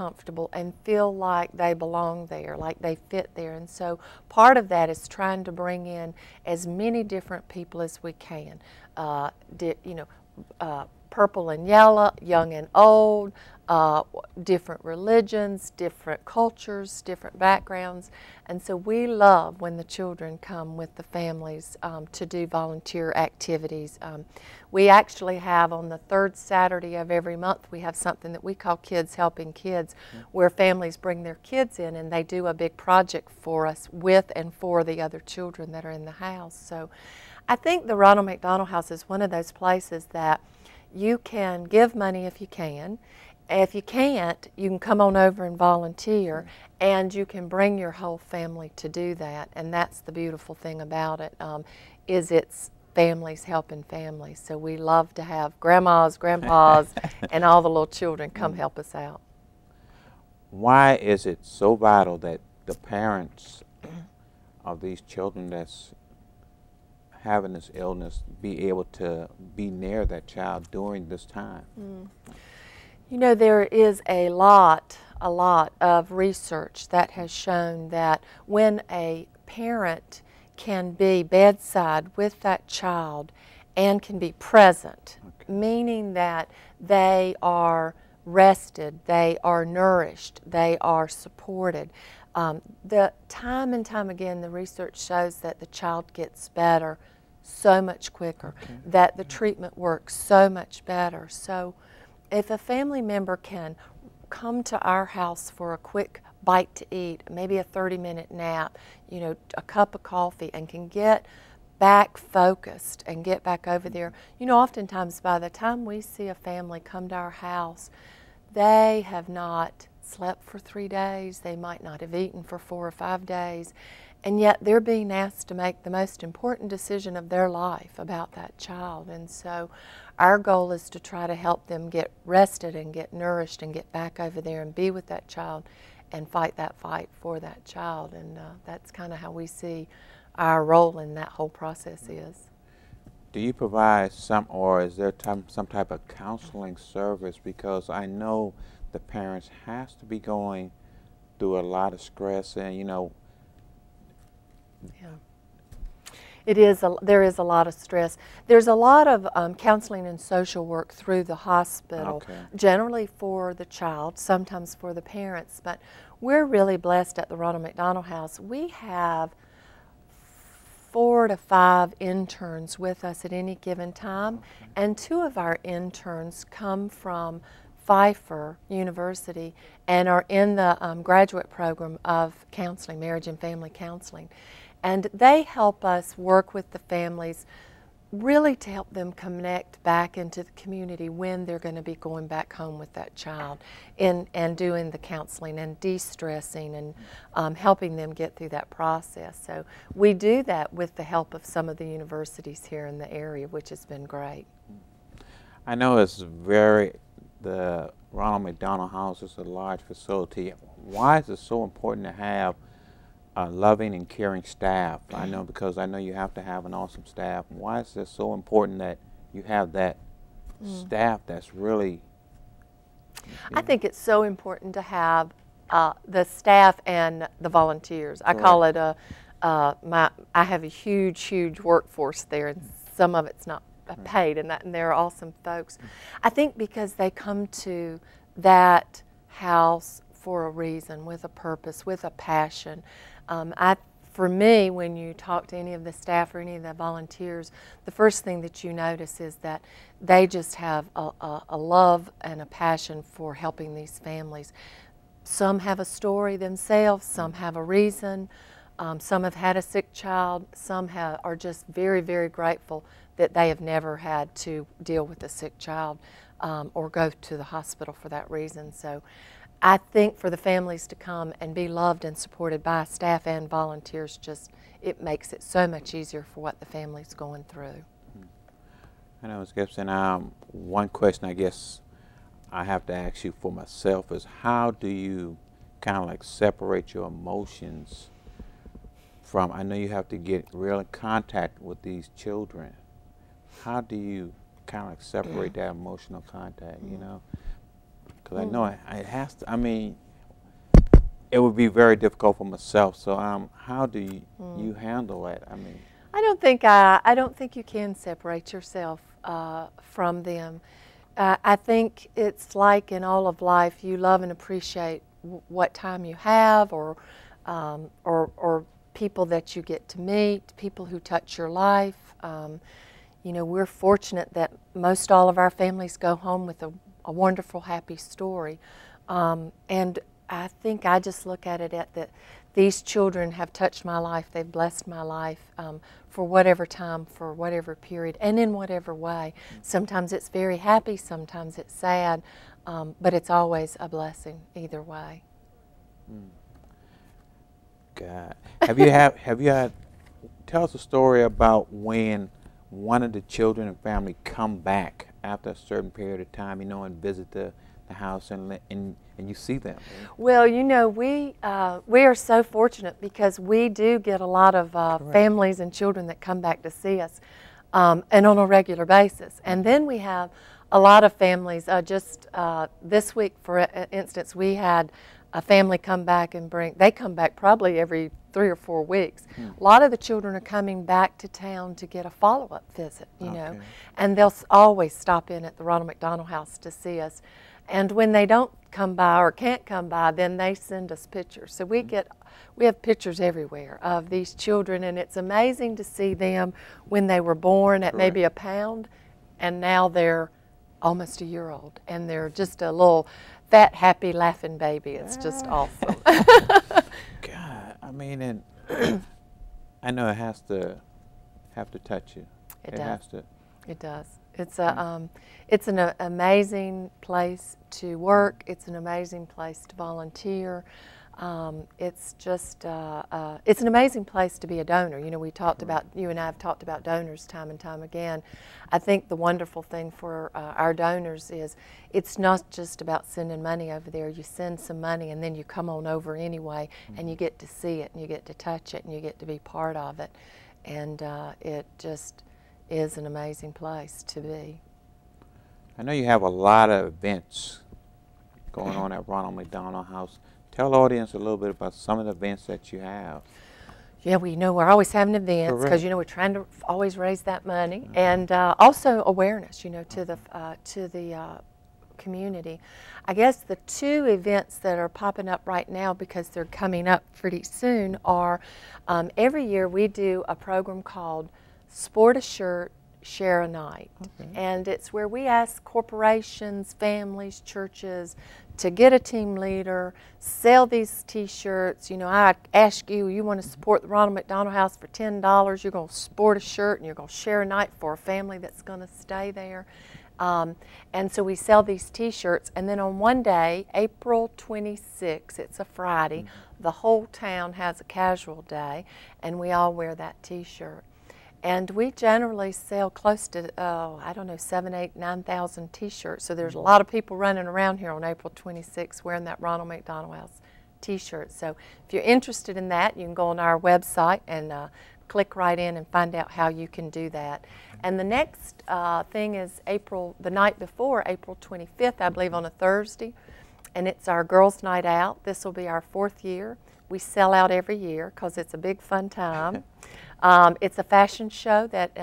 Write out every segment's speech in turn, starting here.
comfortable and feel like they belong there, like they fit there. And so part of that is trying to bring in as many different people as we can. Purple and yellow, young and old, different religions, different cultures, different backgrounds. And so we love when the children come with the families to do volunteer activities. We actually have on the third Saturday of every month, we have something that we call Kids Helping Kids, where families bring their kids in and they do a big project for us with and for the other children that are in the house. So I think the Ronald McDonald House is one of those places that you can give money if you can. If you can't, you can come on over and volunteer, and you can bring your whole family to do that. And that's the beautiful thing about it, is it's families helping families. So we love to have grandmas, grandpas, and all the little children come help us out. Why is it so vital that the parents of these children that's having this illness be able to be near that child during this time? You know, there is a lot of research that has shown that when a parent can be bedside with that child and can be present, meaning that they are rested, they are nourished, they are supported. The time and time again, the research shows that the child gets better so much quicker, that the treatment works so much better. So if a family member can come to our house for a quick bite to eat, maybe a 30-minute nap, you know, a cup of coffee, and can get back focused and get back over there. You know, oftentimes by the time we see a family come to our house, they have not slept for 3 days, they might not have eaten for 4 or 5 days, and yet they're being asked to make the most important decision of their life about that child. And so our goal is to try to help them get rested and get nourished and get back over there and be with that child and fight that fight for that child. And that's kind of how we see our role in that whole process is. Do you provide some, or is there some type of counseling service? Because I know the parents has to be going through a lot of stress, and you know. Yeah. There is a lot of stress. There's a lot of counseling and social work through the hospital, generally for the child, sometimes for the parents, but we're really blessed at the Ronald McDonald House. We have 4 to 5 interns with us at any given time, and 2 of our interns come from Pfeiffer University and are in the graduate program of counseling, marriage and family counseling. And they help us work with the families really to help them connect back into the community when they're going to be going back home with that child and doing the counseling and de-stressing and helping them get through that process. So we do that with the help of some of the universities here in the area, which has been great. I know the Ronald McDonald House is a large facility. Why is it so important to have a loving and caring staff? I know, because I know you have to have an awesome staff. Why is it so important that you have that staff that's really... I think it's so important to have the staff and the volunteers. I call it I have a huge workforce there, and some of it's not paid, and they're awesome folks. I think because they come to that house for a reason, with a purpose, with a passion. For me, when you talk to any of the staff or any of the volunteers, the first thing that you notice is that they just have a love and a passion for helping these families. Some have a story themselves, some have a reason, some have had a sick child, some are just very grateful that they have never had to deal with a sick child or go to the hospital for that reason. So I think for the families to come and be loved and supported by staff and volunteers, it makes it so much easier for what the family's going through. I know, Ms. Gibson, one question I guess I have to ask you for myself is, how do you kind of like separate your emotions from, I know you have to get real contact with these children. How do you kind of like separate that emotional contact, you know? Because I know it has to. I mean, it would be very difficult for myself. So, how do you handle it? I mean, I don't think you can separate yourself from them. I think it's like in all of life, you love and appreciate what time you have, or people that you get to meet, people who touch your life. You know, we're fortunate that most all of our families go home with a wonderful, happy story. And I think I just look at it that these children have touched my life, they've blessed my life for whatever time, for whatever period, and in whatever way. Sometimes it's very happy, sometimes it's sad, but it's always a blessing either way. God, have you had? Tell us a story about when one of the children and family come back after a certain period of time, you know, and visit the house, and you see them. Well, you know, we are so fortunate because we do get a lot of families and children that come back to see us, and on a regular basis. And then we have a lot of families. Just this week, for instance, we had a family come back and they come back probably every 3 or 4 weeks. A lot of the children are coming back to town to get a follow-up visit, you know, and they'll always stop in at the Ronald McDonald House to see us. And when they don't come by or can't come by, then they send us pictures. So we have pictures everywhere of these children, and it's amazing to see them when they were born at maybe a pound, and now they're almost a year old, and they're just a little fat, happy, laughing baby. It's just awesome. God, I mean, and I know it has to touch you. It does. Has to. It does. It's an amazing place to work. It's an amazing place to volunteer. It's just it's an amazing place to be a donor. You know, you and I have talked about donors time and time again. I think the wonderful thing for our donors is it's not just about sending money over there. You send some money and then you come on over anyway, and you get to see it, and you get to touch it, and you get to be part of it, and it just is an amazing place to be. I know you have a lot of events going on at Ronald McDonald House. Tell the audience a little bit about some of the events that you have. Yeah, well, you know, we're always having events because, you know, we're trying to always raise that money, and also awareness, you know, to the community. I guess the 2 events that are popping up right now, because they're coming up pretty soon, are every year we do a program called Sport a Shirt, Share a Night. And it's where we ask corporations, families, churches to get a team leader, sell these t-shirts. You know, I ask you want to support the Ronald McDonald House for $10, you're going to sport a shirt and you're going to share a night for a family that's going to stay there. And so we sell these t-shirts, and then on one day, April 26th, it's a Friday, the whole town has a casual day, and we all wear that t-shirt. And we generally sell close to, I don't know, 7,000, 8,000, 9,000 t-shirts. So there's a lot of people running around here on April 26th wearing that Ronald McDonald House t-shirt. So if you're interested in that, you can go on our website and click right in and find out how you can do that. And the next thing is the night before, April 25th, I believe, on a Thursday. And it's our Girls' Night Out. This will be our 4th year. We sell out every year because it's a big fun time. It's a fashion show that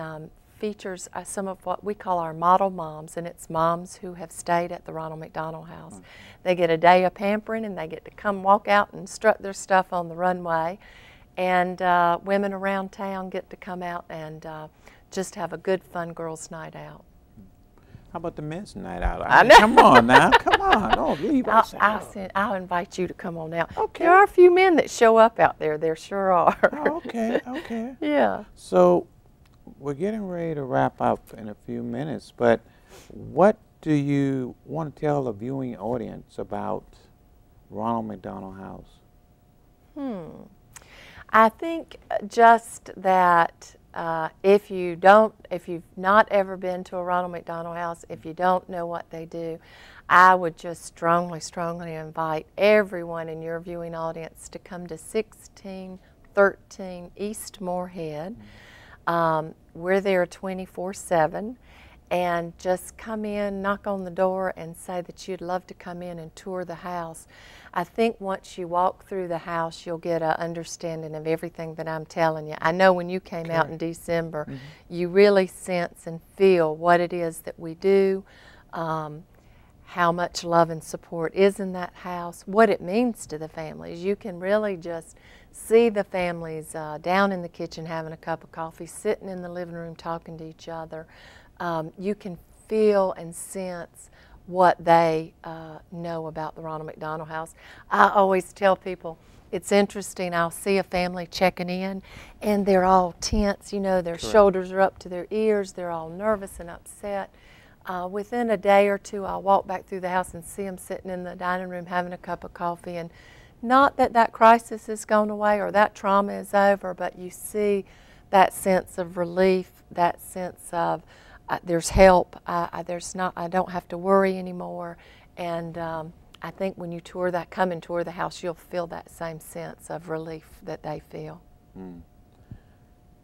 features some of what we call our model moms, and it's moms who have stayed at the Ronald McDonald House. They get a day of pampering, and they get to come walk out and strut their stuff on the runway. And women around town get to come out and just have a good, fun girls' night out. How about the men's night out? I mean, come on now, come on. Don't leave us out. I'll invite you to come on out. Okay. There are a few men that show up out there. There sure are. Oh, okay, okay. Yeah. So we're getting ready to wrap up in a few minutes, but what do you want to tell the viewing audience about Ronald McDonald House? I think just that if you've not ever been to a Ronald McDonald House, if you don't know what they do, I would just strongly, strongly invite everyone in your viewing audience to come to 1613 East Morehead. We're there 24/7, and just come in, knock on the door, and say that you'd love to come in and tour the house. I think once you walk through the house, you'll get an understanding of everything that I'm telling you. I know when you came out in December, you really sense and feel what it is that we do, how much love and support is in that house, what it means to the families. You can really just see the families down in the kitchen having a cup of coffee, sitting in the living room talking to each other. You can feel and sense what they know about the Ronald McDonald House. I always tell people, it's interesting, I'll see a family checking in and they're all tense, you know, their shoulders are up to their ears, they're all nervous and upset. Within a day or two, I'll walk back through the house and see them sitting in the dining room having a cup of coffee. And not that that crisis has gone away or that trauma is over, but you see that sense of relief, that sense of there's help. I don't have to worry anymore. And I think when you come and tour the house, you'll feel that same sense of relief that they feel.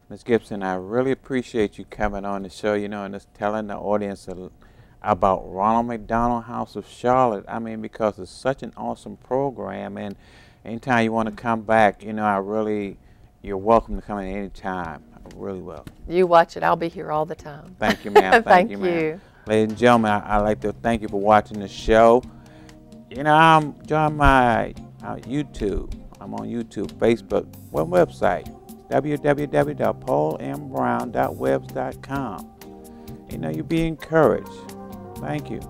Ms. Gibson, I really appreciate you coming on the show, you know, and just telling the audience about Ronald McDonald House of Charlotte. I mean, because it's such an awesome program, and anytime you want to come back, you know, you're welcome to come in any time. I really will. You watch it. I'll be here all the time. Thank you, ma'am. Thank you, you. ma'am. Ladies and gentlemen, I'd like to thank you for watching the show. You know, I'm join my YouTube. I'm on YouTube, Facebook, website, www.paulmbrown.webs.com. You know, you be encouraged. Thank you.